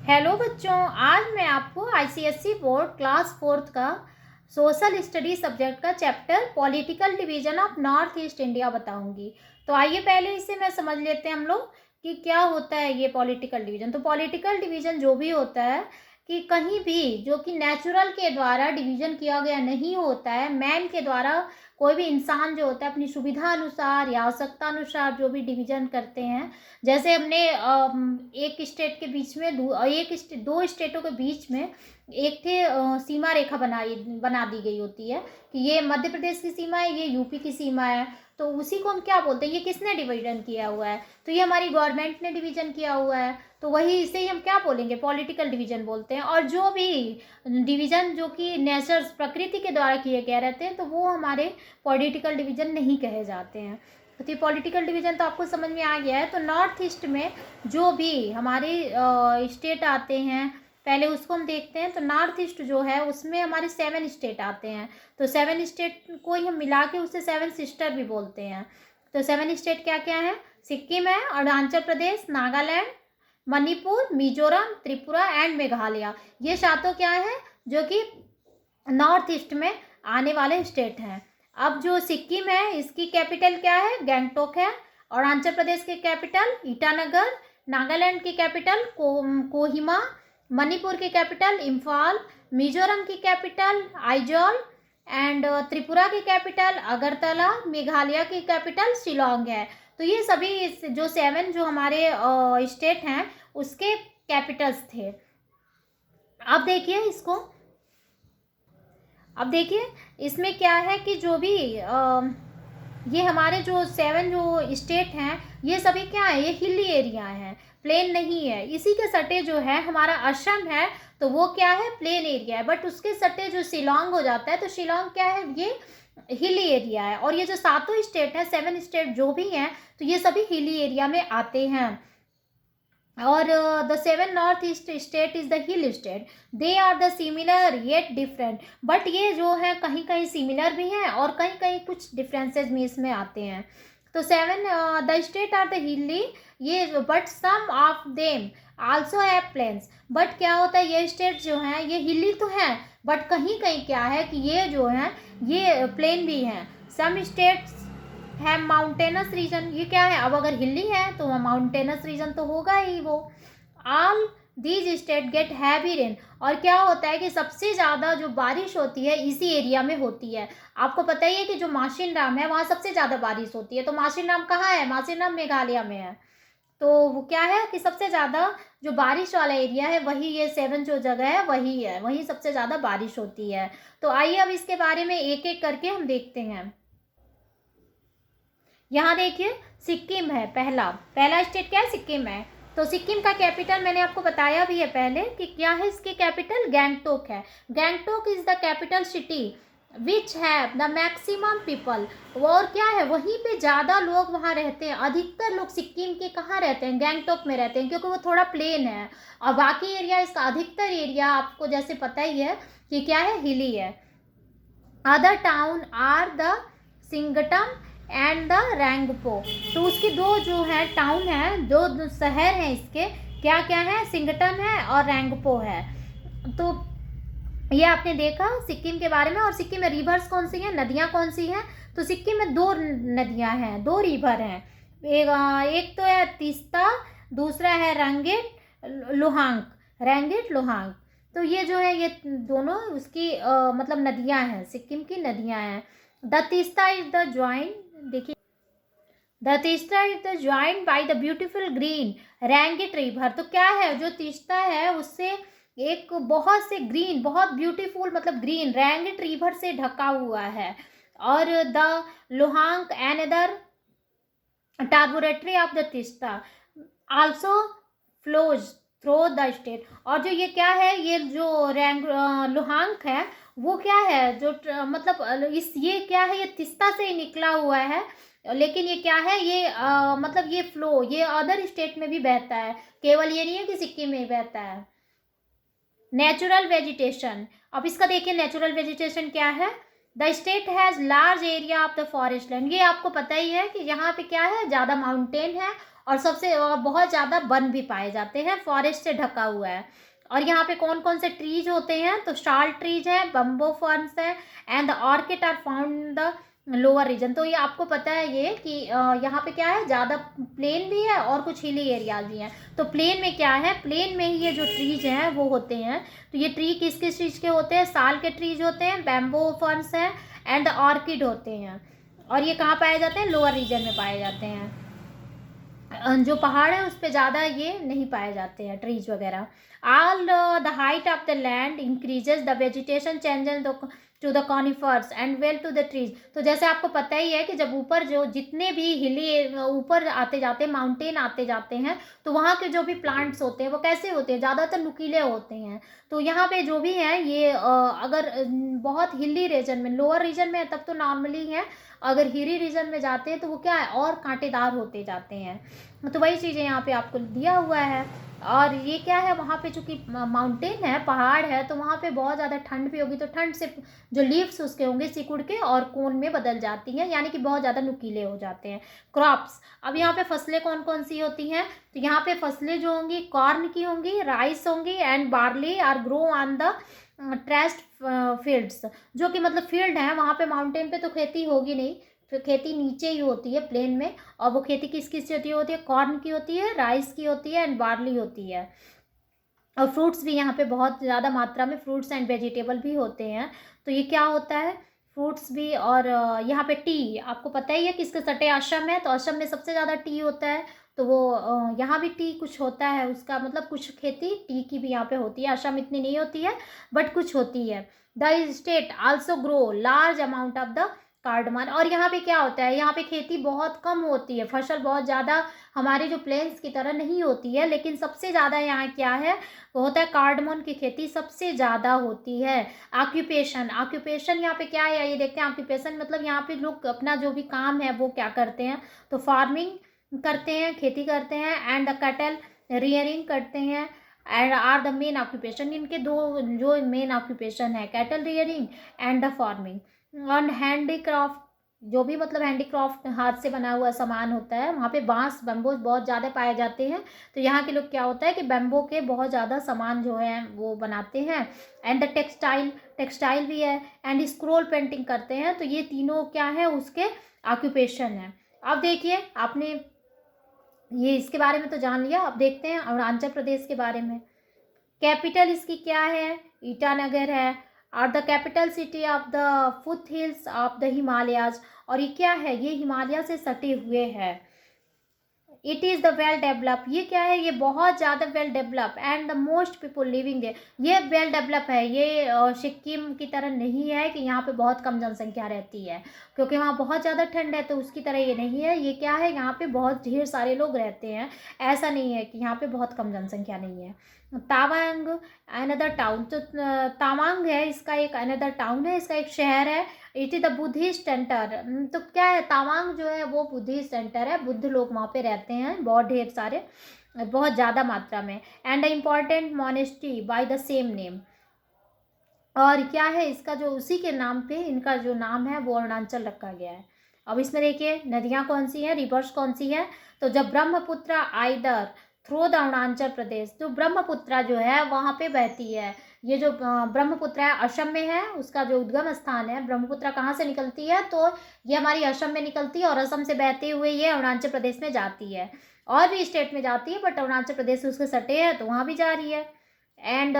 Hello बच्चों, आज मैं आपको आईसीएसई बोर्ड क्लास 4th का सोशल स्टडी सब्जेक्ट का chapter political division of north east India बताऊंगी। तो आइए पहले इसे मैं समझ लेते हैं हम लोग कि क्या होता है ये पॉलिटिकल डिवीजन। तो पॉलिटिकल डिवीजन जो भी होता है कि कहीं भी जो कि नेचुरल के द्वारा डिवीजन किया गया नहीं होता है, मैन के द्वारा कोई भी इंसान जो होता है अपनी सुविधा अनुसार या आवश्यकता अनुसार जो भी डिवीजन करते हैं। जैसे हमने एक स्टेट के बीच में दो स्टेटों के बीच में एक थे सीमा रेखा बना दी गई होती है कि ये मध्य प्रदेश की सीमा है, ये यूपी की सीमा है। तो उसी को हम क्या बोलते हैं, ये किसने डिवीजन किया हुआ है? तो ये हमारी गवर्नमेंट ने डिवीजन किया हुआ है। तो वही इसे ही हम क्या बोलेंगे, पॉलिटिकल डिवीजन बोलते हैं। और जो भी डिवीजन जो कि नेचर प्रकृति के द्वारा किए गए रहते हैं तो वो हमारे पॉलिटिकल डिवीजन नहीं कहे जाते हैं। तो ये पॉलिटिकल डिवीजन तो आपको समझ में आ गया है। तो नॉर्थ ईस्ट में जो भी हमारे स्टेट आते हैं, पहले उसको हम देखते हैं। तो नॉर्थ ईस्ट जो है उसमें हमारे 7 स्टेट आते हैं। तो 7 स्टेट को ही हम मिला के उसे 7 सिस्टर भी बोलते हैं। तो 7 स्टेट क्या क्या है? सिक्किम है, अरुणाचल प्रदेश, नागालैंड, मणिपुर, मिजोरम, त्रिपुरा एंड मेघालय। ये सातों क्या है जो कि नॉर्थ ईस्ट में आने वाले स्टेट हैं। अब जो सिक्किम है इसकी कैपिटल क्या है? गैंगटोक है। अरुणाचल प्रदेश की कैपिटल ईटानगर, नागालैंड की कैपिटल कोहिमा, मणिपुर की कैपिटल इम्फाल, मिजोरम की कैपिटल आइजॉल एंड त्रिपुरा की कैपिटल अगरतला, मेघालय की कैपिटल शिलोंग है। तो ये सभी जो 7 जो हमारे स्टेट हैं उसके कैपिटल्स थे। अब देखिए इसमें क्या है कि जो भी ये हमारे जो 7 जो स्टेट हैं ये सभी क्या है, ये हिली एरिया हैं, प्लेन नहीं है। इसी के सटे जो है हमारा असम है तो वो क्या है, प्लेन एरिया है। बट उसके सटे जो शिलोंग हो जाता है तो शिलोंग क्या है, ये हिली एरिया है। और ये जो सातों स्टेट है, 7 स्टेट जो भी हैं तो ये सभी हिली एरिया में आते हैं। और the 7 north east state is the hill state. They are the similar yet different. But ये जो है कहीं कहीं सिमिलर भी हैं और कहीं कहीं कुछ डिफरेंसेस भी इसमें आते हैं। तो 7 the state are the hilly, ये but some of them also have plains. But क्या होता है, ये स्टेट जो हैं ये हिली तो हैं बट कहीं कहीं क्या है कि ये जो हैं ये प्लेन भी हैं। सम स्टेट्स है माउंटेनस रीजन। ये क्या है, अब अगर हिली है तो माउंटेनस रीजन तो होगा ही वो। All these state get heavy rain. और क्या होता है कि सबसे ज़्यादा जो बारिश होती है इसी एरिया में होती है। आपको पता ही है कि जो माशिनराम है वहाँ सबसे ज़्यादा बारिश होती है। तो माशिनराम कहाँ है? माशिनराम मेघालय में है। तो वो क्या है कि सबसे ज़्यादा जो बारिश वाला एरिया है वही ये 7 जो जगह है वही है, वहीं सबसे ज़्यादा बारिश होती है। तो आइए अब इसके बारे में एक एक करके हम देखते हैं। यहाँ देखिए सिक्किम है, पहला स्टेट क्या है, सिक्किम है। तो सिक्किम का कैपिटल मैंने आपको बताया भी है पहले कि क्या है, इसकी कैपिटल गैंगटोक है। Gangtok is the capital city which have the maximum people. और क्या है, वहीं पे ज़्यादा लोग वहाँ रहते हैं। अधिकतर लोग सिक्किम के कहाँ रहते हैं, गैंगटोक में रहते हैं, क्योंकि वो थोड़ा प्लेन है। और बाकी एरिया, इसका अधिकतर एरिया आपको जैसे पता ही है कि क्या है, हिली है। Other town are the Singtam and the Rangpo. तो उसके दो जो है टाउन है, दो शहर हैं इसके, क्या क्या है, सिंगटम है और रैंगपो है। तो ये आपने देखा सिक्किम के बारे में। और सिक्किम में रिवर्स कौन सी हैं, नदियाँ कौन सी हैं? तो सिक्किम में 2 नदियाँ हैं, 2 रिवर हैं। एक तो है तीस्ता, दूसरा है रैंगेट लोहांग। तो ये जो है ये दोनों उसकी मतलब नदियाँ हैं, सिक्किम की नदियाँ हैं। The Teesta is the join, देखिए the Teesta is the join by the beautiful green Rangeet river. तो क्या है, जो तीस्ता है उससे एक बहुत से ग्रीन, बहुत ब्यूटीफुल मतलब ग्रीन रैंगेट रिवर से ढका हुआ है। और the Lohang another tributary of the Teesta also flows through the state. और जो ये क्या है, ये जो लोहांग है वो क्या है, जो मतलब ये क्या है, ये तीस्ता से ही निकला हुआ है। लेकिन ये क्या है, ये मतलब ये फ्लो ये अदर स्टेट में भी बहता है, केवल ये नहीं है कि सिक्किम में ही बहता है। नेचुरल वेजिटेशन, अब इसका देखिए नेचुरल वेजिटेशन क्या है। The state has large area of the forest land. ये आपको पता ही है कि यहाँ पे क्या है, ज़्यादा माउंटेन है और सबसे बहुत ज़्यादा वन भी पाए जाते हैं, फॉरेस्ट से ढका हुआ है। और यहाँ पे कौन कौन से ट्रीज होते हैं, तो शाल ट्रीज है, बम्बो फर्न्स है, and the orchid are found the lower region. तो ये आपको पता है ये कि यहाँ पे क्या है, ज़्यादा प्लेन भी है और कुछ हिली एरियाज भी हैं। तो प्लेन में क्या है, प्लेन में ही ये जो ट्रीज हैं वो होते हैं। तो ये ट्री किस किस चीज़ के होते हैं, साल के ट्रीज होते हैं, बैम्बो फर्न्स हैं, एंड ऑर्किड होते हैं। और ये कहाँ पाए जाते हैं, लोअर रीजन में पाए जाते हैं। जो पहाड़ है उस पर ज़्यादा ये नहीं पाए जाते हैं ट्रीज वगैरह। All the height of the land increases the vegetation changes to the conifers and well to the trees. तो जैसे आपको पता ही है कि जब ऊपर जो जितने भी हिली ऊपर आते जाते हैं, माउंटेन आते जाते हैं, तो वहाँ के जो भी प्लांट्स होते हैं वो कैसे होते हैं, ज़्यादातर नुकीले होते हैं। तो यहाँ पे जो भी हैं ये अगर बहुत हिली रीजन में, लोअर रीजन में तब तो नॉर्मली है, अगर हिली रीजन में जाते हैं तो वो क्या है, और कांटेदार होते जाते हैं। तो वही चीज़ें यहाँ पे आपको दिया हुआ है। और ये क्या है, वहाँ पे चूँकि माउंटेन है, पहाड़ है, तो वहाँ पे बहुत ज़्यादा ठंड भी होगी, तो ठंड से जो लीव्स उसके होंगे सिकुड़ के और कोन में बदल जाती हैं, यानी कि बहुत ज़्यादा नुकीले हो जाते हैं। क्रॉप्स, अब यहाँ पे फसलें कौन कौन सी होती हैं, तो यहाँ पे फसलें जो होंगी कॉर्न की होंगी, राइस होंगी, and barley are grow on the terraced fields. जो कि मतलब फील्ड है, वहाँ पे माउंटेन पे तो खेती होगी नहीं, फिर खेती नीचे ही होती है प्लेन में। और वो खेती किस किस की होती है, कॉर्न की होती है, राइस की होती है, एंड बार्ली होती है। और फ्रूट्स भी यहाँ पे बहुत ज़्यादा मात्रा में फ्रूट्स एंड वेजिटेबल भी होते हैं। तो ये क्या होता है, फ्रूट्स भी। और यहाँ पे टी, आपको पता ही है किसके सटे असम है, तो असम में सबसे ज़्यादा टी होता है। तो वो यहाँ भी टी कुछ होता है, उसका मतलब कुछ खेती टी की भी यहाँ पे होती है। असम इतनी नहीं होती है बट कुछ होती है। The state also grow large amount of the cardamom. और यहाँ पे क्या होता है, यहाँ पे खेती बहुत कम होती है, फसल बहुत ज़्यादा हमारे जो प्लेन्स की तरह नहीं होती है, लेकिन सबसे ज़्यादा यहाँ क्या है, वो होता है कार्डमन की खेती सबसे ज़्यादा होती है। ऑक्यूपेशन, ऑक्यूपेशन यहाँ पे क्या है ये देखते हैं। ऑक्यूपेशन मतलब यहाँ पे लोग अपना जो भी काम है वो क्या करते हैं, तो फार्मिंग करते हैं, खेती करते हैं, एंड द कैटल रियरिंग करते हैं, and are the main occupation. इनके दो जो मेन ऑक्यूपेशन है, cattle rearing and the farming. और हैंडीक्राफ्ट, जो भी मतलब हैंडीक्राफ्ट हाथ से बना हुआ सामान होता है, वहाँ पे बांस बम्बो बहुत ज़्यादा पाए जाते हैं। तो यहाँ के लोग क्या होता है कि बम्बो के बहुत ज़्यादा सामान जो है वो बनाते हैं। एंड द टेक्सटाइल, टेक्सटाइल भी है, एंड स्क्रोल पेंटिंग करते हैं। तो ये तीनों क्या है, उसके ऑक्यूपेशन है। अब देखिए, आपने ये इसके बारे में तो जान लिया। अब देखते हैं अरुणाचल प्रदेश के बारे में। कैपिटल इसकी क्या है, ईटानगर है। और the capital city of the foot hills of the Himalayas. और ये क्या है, ये हिमालय से सटे हुए है। It is the well develop, ये क्या है, ये बहुत ज़्यादा well develop, and the most people living there. ये वेल डेवलप है, ये सिक्किम की तरह नहीं है कि यहाँ पे बहुत कम जनसंख्या रहती है, क्योंकि वहाँ बहुत ज़्यादा ठंड है। तो उसकी तरह ये नहीं है, ये क्या है, यहाँ पे बहुत ढेर सारे लोग रहते हैं। ऐसा नहीं है कि यहाँ पे बहुत कम जनसंख्या नहीं है। तावांग अनदर टाउन, तो तावांग है इसका एक अनदर टाउन है, इसका एक शहर है। It is the Buddhist centre. तो क्या है, तावांग जो है वो बुद्धिस्ट सेंटर है, बुद्ध लोग वहाँ पे रहते हैं बहुत ढेर सारे, बहुत ज़्यादा मात्रा में। And the important monastery by the same name. और क्या है, इसका जो उसी के नाम पे इनका जो नाम है वो अरुणाचल रखा गया है। अब इसमें देखिए नदियाँ कौन सी हैं, रिवर्स कौन सी है, तो जब Brahmaputra either through the Arunachal Pradesh, तो ब्रह्मपुत्र जो है वहाँ पे बहती है। ये जो ब्रह्मपुत्र है असम में है, उसका जो उद्गम स्थान है, ब्रह्मपुत्र कहाँ से निकलती है, तो ये हमारी असम में निकलती है, और असम से बहते हुए ये अरुणाचल प्रदेश में जाती है। और भी स्टेट में जाती है बट अरुणाचल प्रदेश उसके सटे है तो वहाँ भी जा रही है। And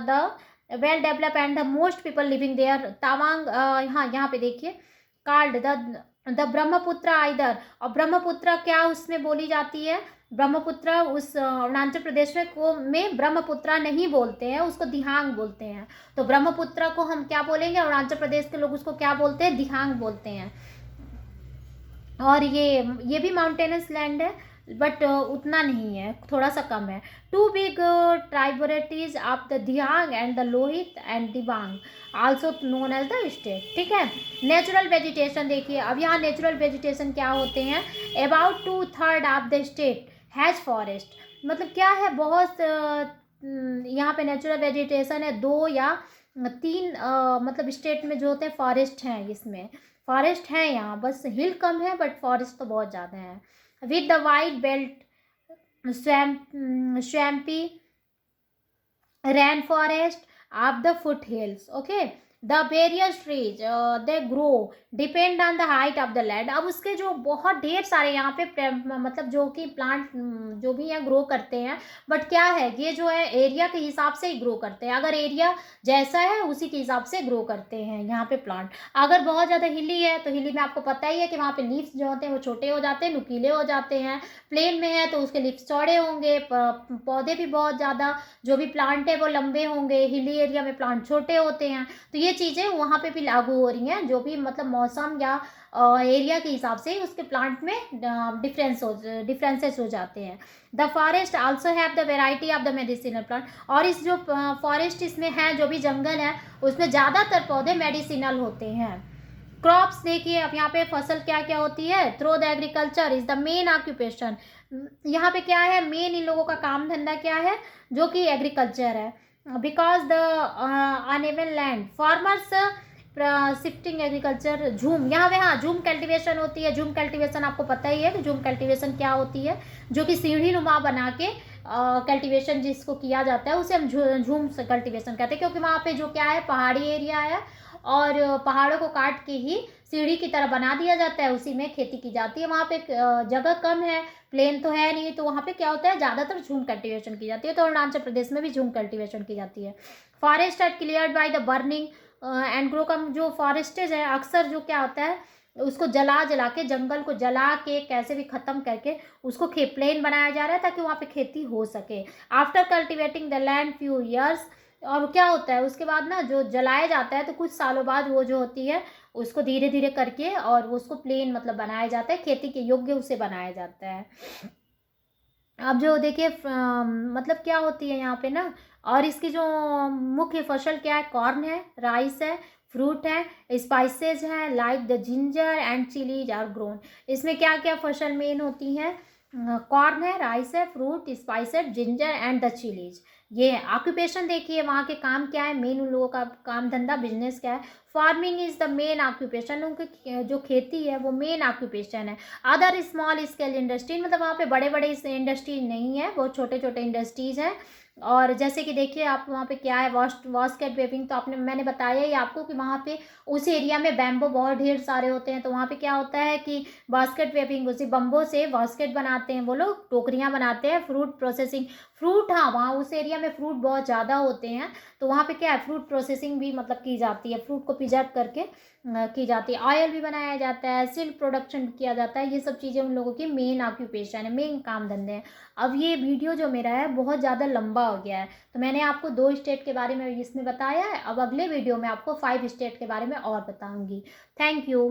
the well develop and the most people living there Tawang. हाँ, यहाँ पे देखिए कार्ड द ब्रह्मपुत्र आइदर। और ब्रह्मपुत्र क्या उसमें बोली जाती है, ब्रह्मपुत्र उस अरुणाचल प्रदेश में ब्रह्मपुत्र नहीं बोलते हैं, उसको दिहांग बोलते हैं। तो ब्रह्मपुत्र को हम क्या बोलेंगे, अरुणाचल प्रदेश के लोग उसको क्या बोलते हैं, दिहांग बोलते हैं। और ये भी माउंटेनस लैंड है बट उतना नहीं है, थोड़ा सा कम है। Two big tributaries of the Dihang and the Lohit and Dibang also known as the state. ठीक है। नेचुरल वेजिटेशन देखिए, अब यहाँ नेचुरल वेजिटेशन क्या होते हैं, about 2/3 of the state has forest. मतलब क्या है, बहुत यहाँ पे नेचुरल वेजिटेशन है, 2 या 3 मतलब स्टेट में जो होते हैं फॉरेस्ट हैं, इसमें फॉरेस्ट है यहाँ, बस हिल कम है बट फॉरेस्ट तो बहुत ज़्यादा है। With the white belt swampy rainforest of the foothills. Okay, the various trees they grow depend on the height of the land. अब उसके जो बहुत ढेर सारे यहाँ पे मतलब जो कि प्लांट जो भी यहाँ ग्रो करते हैं, बट क्या है ये जो है एरिया के हिसाब से ही ग्रो करते हैं। अगर एरिया जैसा है उसी के हिसाब से ग्रो करते हैं यहाँ पे प्लांट। अगर बहुत ज़्यादा हिली है तो हिली में आपको पता ही है कि वहाँ पे लीव्स जो होते हैं वो छोटे हो जाते हैं, नुकीले हो जाते हैं। प्लेन में है तो उसके लीव्स चौड़े होंगे, पौधे भी बहुत ज़्यादा जो भी प्लांट है वो लंबे होंगे। हिली एरिया में प्लांट छोटे होते हैं। तो ये चीज़ें वहाँ पे भी लागू हो रही हैं, जो भी मतलब मौसम या एरिया के हिसाब से उसके प्लांट में डिफरेंसेस हो जाते हैं। The forest also have the variety of the medicinal plant. और इस जो फॉरेस्ट इसमें है, जो भी जंगल है उसमें ज़्यादातर पौधे मेडिसिनल होते हैं। क्रॉप्स देखिए, अब यहाँ पे फसल क्या क्या होती है। Through the agriculture is the main occupation. यहाँ पे क्या है, मेन इन लोगों का काम धंधा क्या है, जो कि एग्रीकल्चर है। Because the uneven land farmers shifting agriculture. झूम यहाँ पे, हाँ, झूम कल्टीवेशन होती है। झूम कल्टीवेशन आपको पता ही है कि झूम कल्टीवेशन क्या होती है, जो कि सीढ़ी नुमा बना के कल्टीवेशन जिसको किया जाता है उसे हम झूम कल्टीवेशन कहते हैं। क्योंकि वहाँ पे जो क्या है, पहाड़ी एरिया है और पहाड़ों को काट के ही सीढ़ी की तरह बना दिया जाता है, उसी में खेती की जाती है। वहाँ पे जगह कम है, प्लेन तो है नहीं, तो वहाँ पे क्या होता है, ज़्यादातर झूम कल्टीवेशन की जाती है। तो अरुणाचल प्रदेश में भी झूम कल्टीवेशन की जाती है। Forest are cleared by the burning and grow. कम जो फॉरेस्टेज है अक्सर जो क्या होता है, उसको जला जला के, जंगल को जला के कैसे भी ख़त्म करके उसको प्लेन बनाया जा रहा है ताकि वहाँ पे खेती हो सके। After cultivating the land few years. और क्या होता है उसके बाद ना, जो जलाया जाता है तो कुछ सालों बाद वो जो होती है उसको धीरे धीरे करके और उसको प्लेन मतलब बनाया जाता है, खेती के योग्य उसे बनाया जाता है। अब जो देखिए मतलब क्या होती है यहाँ पे ना, और इसकी जो मुख्य फसल क्या है, कॉर्न है, राइस है, फ्रूट है, स्पाइसेस हैं like the ginger and chillies are grown. इसमें क्या क्या फसल मेन होती हैं, कॉर्न है, राइस है, fruit, spices, ginger and the chillies. ये है। ऑक्यूपेशन देखिए वहाँ के काम क्या है, मेन उन लोगों का काम धंधा बिजनेस क्या है। Farming is the main occupation. उनकी जो खेती है वो मेन ऑक्यूपेशन है। अदर स्मॉल स्केल इंडस्ट्री, मतलब वहाँ पे बड़े बड़े इंडस्ट्रीज नहीं है, बहुत छोटे छोटे इंडस्ट्रीज हैं। और जैसे कि देखिए आप वहाँ पे क्या है, बास्केट वेविंग, तो मैंने बताया ही आपको कि वहाँ पे उस एरिया में बैम्बो बहुत ढेर सारे होते हैं। तो वहाँ पे क्या होता है कि बास्केट वेविंग, उसी बम्बो से बास्केट बनाते हैं वो लोग, टोकरियाँ बनाते हैं। फ्रूट प्रोसेसिंग, फ्रूट, हाँ, वहाँ उस एरिया में फ्रूट बहुत ज़्यादा होते हैं, तो वहाँ पे क्या है, फ्रूट प्रोसेसिंग भी मतलब की जाती है, फ्रूट को प्रिजर्व करके की जाती है। ऑयल भी बनाया जाता है, सिल्क प्रोडक्शन किया जाता है। ये सब चीज़ें उन लोगों की मेन ऑक्यूपेशन है, मेन काम धंधे हैं। अब ये वीडियो जो मेरा है बहुत ज़्यादा लंबा हो गया है, तो मैंने आपको 2 स्टेट के बारे में इसमें बताया है। अब अगले वीडियो में आपको 5 स्टेट के बारे में और बताऊँगी। Thank you.